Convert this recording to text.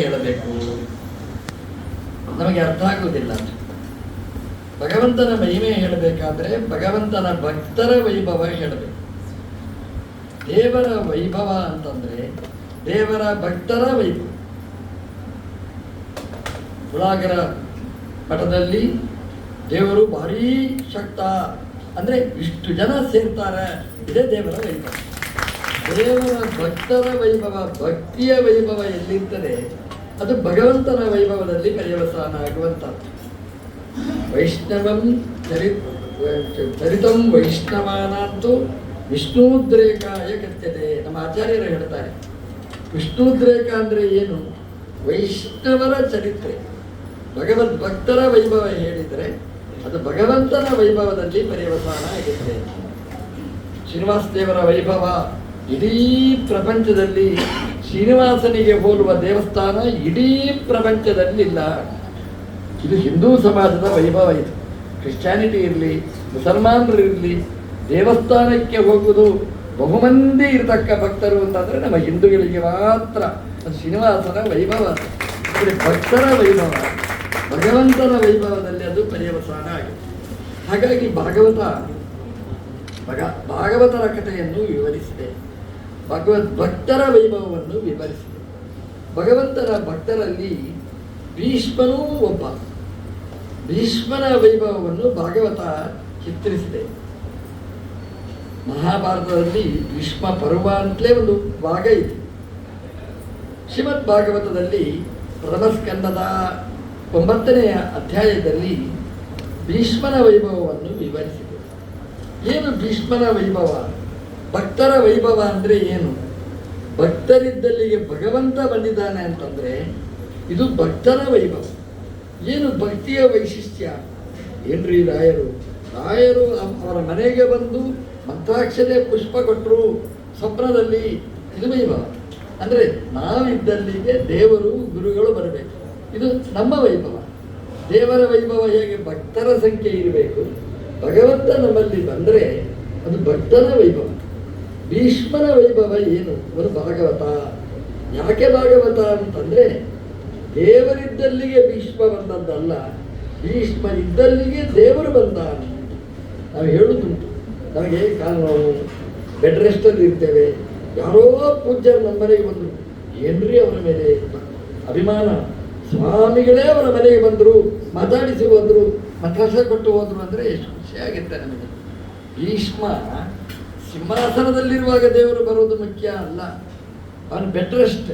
ಹೇಳಬೇಕು, ನಮಗೆ ಅರ್ಥ ಆಗುವುದಿಲ್ಲ. ಭಗವಂತನ ಮಹಿಮೆ ಹೇಳಬೇಕಾದ್ರೆ ಭಗವಂತನ ಭಕ್ತರ ವೈಭವ ಹೇಳಬೇಕು. ದೇವರ ವೈಭವ ಅಂತಂದ್ರೆ ದೇವರ ಭಕ್ತರ ವೈಭವ. ಉಳಾಗರ ಮಠದಲ್ಲಿ ದೇವರು ಭಾರೀ ಶಕ್ತ ಅಂದ್ರೆ ಇಷ್ಟು ಜನ ಸೇರ್ತಾರೆ, ಇದೇ ದೇವರ ವೈಭವ. ದೇವರ ಭಕ್ತರ ವೈಭವ, ಭಕ್ತಿಯ ವೈಭವ ಎಲ್ಲಿರ್ತದೆ ಅದು ಭಗವಂತನ ವೈಭವದಲ್ಲಿ ಪರ್ಯವಸಾನ ಆಗುವಂಥದ್ದು. ವೈಷ್ಣವಂ ಚರಿತಂ ವೈಷ್ಣವಾನಂತೂ ವಿಷ್ಣುದ್ರೇಕಾಯ ಕಥ್ಯತೆ. ನಮ್ಮ ಆಚಾರ್ಯರು ಹೇಳ್ತಾರೆ, ವಿಷ್ಣುದ್ರೇಕ ಅಂದರೆ ಏನು? ವೈಷ್ಣವರ ಚರಿತ್ರೆ, ಭಗವದ್ ಭಕ್ತರ ವೈಭವ ಹೇಳಿದರೆ ಅದು ಭಗವಂತನ ವೈಭವದಲ್ಲಿ ಪರ್ಯವಸಾನ ಆಗುತ್ತೆ. ಶ್ರೀನಿವಾಸ ದೇವರ ವೈಭವ ಇಡೀ ಪ್ರಪಂಚದಲ್ಲಿ ಶ್ರೀನಿವಾಸನಿಗೆ ಹೋಲುವ ದೇವಸ್ಥಾನ ಇಡೀ ಪ್ರಪಂಚದಲ್ಲಿಲ್ಲ. ಇದು ಹಿಂದೂ ಸಮಾಜದ ವೈಭವ. ಇದು ಕ್ರಿಶ್ಚಾನಿಟಿ ಇರಲಿ, ಮುಸಲ್ಮಾನರು ಇರಲಿ, ದೇವಸ್ಥಾನಕ್ಕೆ ಹೋಗುವುದು ಬಹುಮಂದಿ ಇರತಕ್ಕ ಭಕ್ತರು ಅಂತಂದರೆ ನಮ್ಮ ಹಿಂದೂಗಳಿಗೆ ಮಾತ್ರ. ಅದು ಶ್ರೀನಿವಾಸನ ವೈಭವ. ಭಕ್ತರ ವೈಭವ ಭಗವಂತನ ವೈಭವದಲ್ಲಿ ಅದು ಪರ್ಯವಸಾನ ಆಗಿದೆ. ಹಾಗಾಗಿ ಭಾಗವತರ ಕಥೆಯನ್ನು ವಿವರಿಸಿದೆ, ಭಕ್ತರ ವೈಭವವನ್ನು ವಿವರಿಸಿದೆ. ಭಗವಂತನ ಭಕ್ತರಲ್ಲಿ ಭೀಷ್ಮನೂ ಒಬ್ಬ. ಭೀಷ್ಮನ ವೈಭವವನ್ನು ಭಾಗವತ ಚಿತ್ರಿಸಿದೆ. ಮಹಾಭಾರತದಲ್ಲಿ ಭೀಷ್ಮ ಪರ್ವ ಅಂತಲೇ ಒಂದು ಭಾಗ ಇದೆ. ಶ್ರೀಮದ್ ಭಾಗವತದಲ್ಲಿ ಪ್ರಥಮಸ್ಕಂದದ 9ನೇ ಅಧ್ಯಾಯದಲ್ಲಿ ಭೀಷ್ಮನ ವೈಭವವನ್ನು ವಿವರಿಸಿದೆ. ಏನು ಭೀಷ್ಮನ ವೈಭವ? ಭಕ್ತರ ವೈಭವ ಅಂದರೆ ಏನು? ಭಕ್ತರಿದ್ದಲ್ಲಿಗೆ ಭಗವಂತ ಬಂದಿದ್ದಾನೆ ಅಂತಂದರೆ ಇದು ಭಕ್ತರ ವೈಭವ. ಏನು ಭಕ್ತಿಯ ವೈಶಿಷ್ಟ್ಯ? ಏನ್ರಿ ರಾಯರು ಅವರ ಮನೆಗೆ ಬಂದು ಮಂತ್ರಾಕ್ಷತೆ ಪುಷ್ಪ ಕೊಟ್ಟರು ಸ್ವಪ್ನದಲ್ಲಿ, ಇದು ವೈಭವ. ಅಂದರೆ ನಾವಿದ್ದಲ್ಲಿಗೆ ದೇವರು ಗುರುಗಳು ಬರಬೇಕು, ಇದು ನಮ್ಮ ವೈಭವ. ದೇವರ ವೈಭವ ಹೇಗೆ ಭಕ್ತರ ಸಂಖ್ಯೆ ಇರಬೇಕು, ಭಗವಂತ ನಮ್ಮಲ್ಲಿ ಬಂದರೆ ಅದು ಭಕ್ತರ ವೈಭವ. ಭೀಷ್ಮನ ವೈಭವ ಏನು? ಒಂದು ಭಾಗವತ. ಯಾಕೆ ಭಾಗವತ ಅಂತಂದರೆ ದೇವರಿದ್ದಲ್ಲಿಗೆ ಭೀಷ್ಮ ಬಂದದ್ದಲ್ಲ, ಭೀಷ್ಮ ಇದ್ದಲ್ಲಿಗೆ ದೇವರು ಬಂದ. ನಾವು ಹೇಳುದುಂಟು, ನಮಗೆ ಕಾಲು ನೋವು, ಬೆಡ್ ರೆಸ್ಟಲ್ಲಿ ಇರ್ತೇವೆ, ಯಾರೋ ಪೂಜ್ಯರು ನಮ್ಮ ಮನೆಗೆ ಬಂದರು, ಏನ್ರಿ ಅವರ ಮೇಲೆ ಅಭಿಮಾನ, ಸ್ವಾಮಿಗಳೇ ಅವರ ಮನೆಗೆ ಬಂದರು, ಮಾತಾಡಿಸಿ ಹೋದರು, ಮಂತ್ರಾಕ್ಷ ಕೊಟ್ಟು ಹೋದರು ಅಂದರೆ ಎಷ್ಟು ಖುಷಿಯಾಗುತ್ತೆ ನಮಗೆ. ಭೀಷ್ಮ ಸಿಂಹಾಸನದಲ್ಲಿರುವಾಗ ದೇವರು ಬರೋದು ಮುಖ್ಯ ಅಲ್ಲ, ಅವನು ಬೆಡ್ ರೆಸ್ಟ್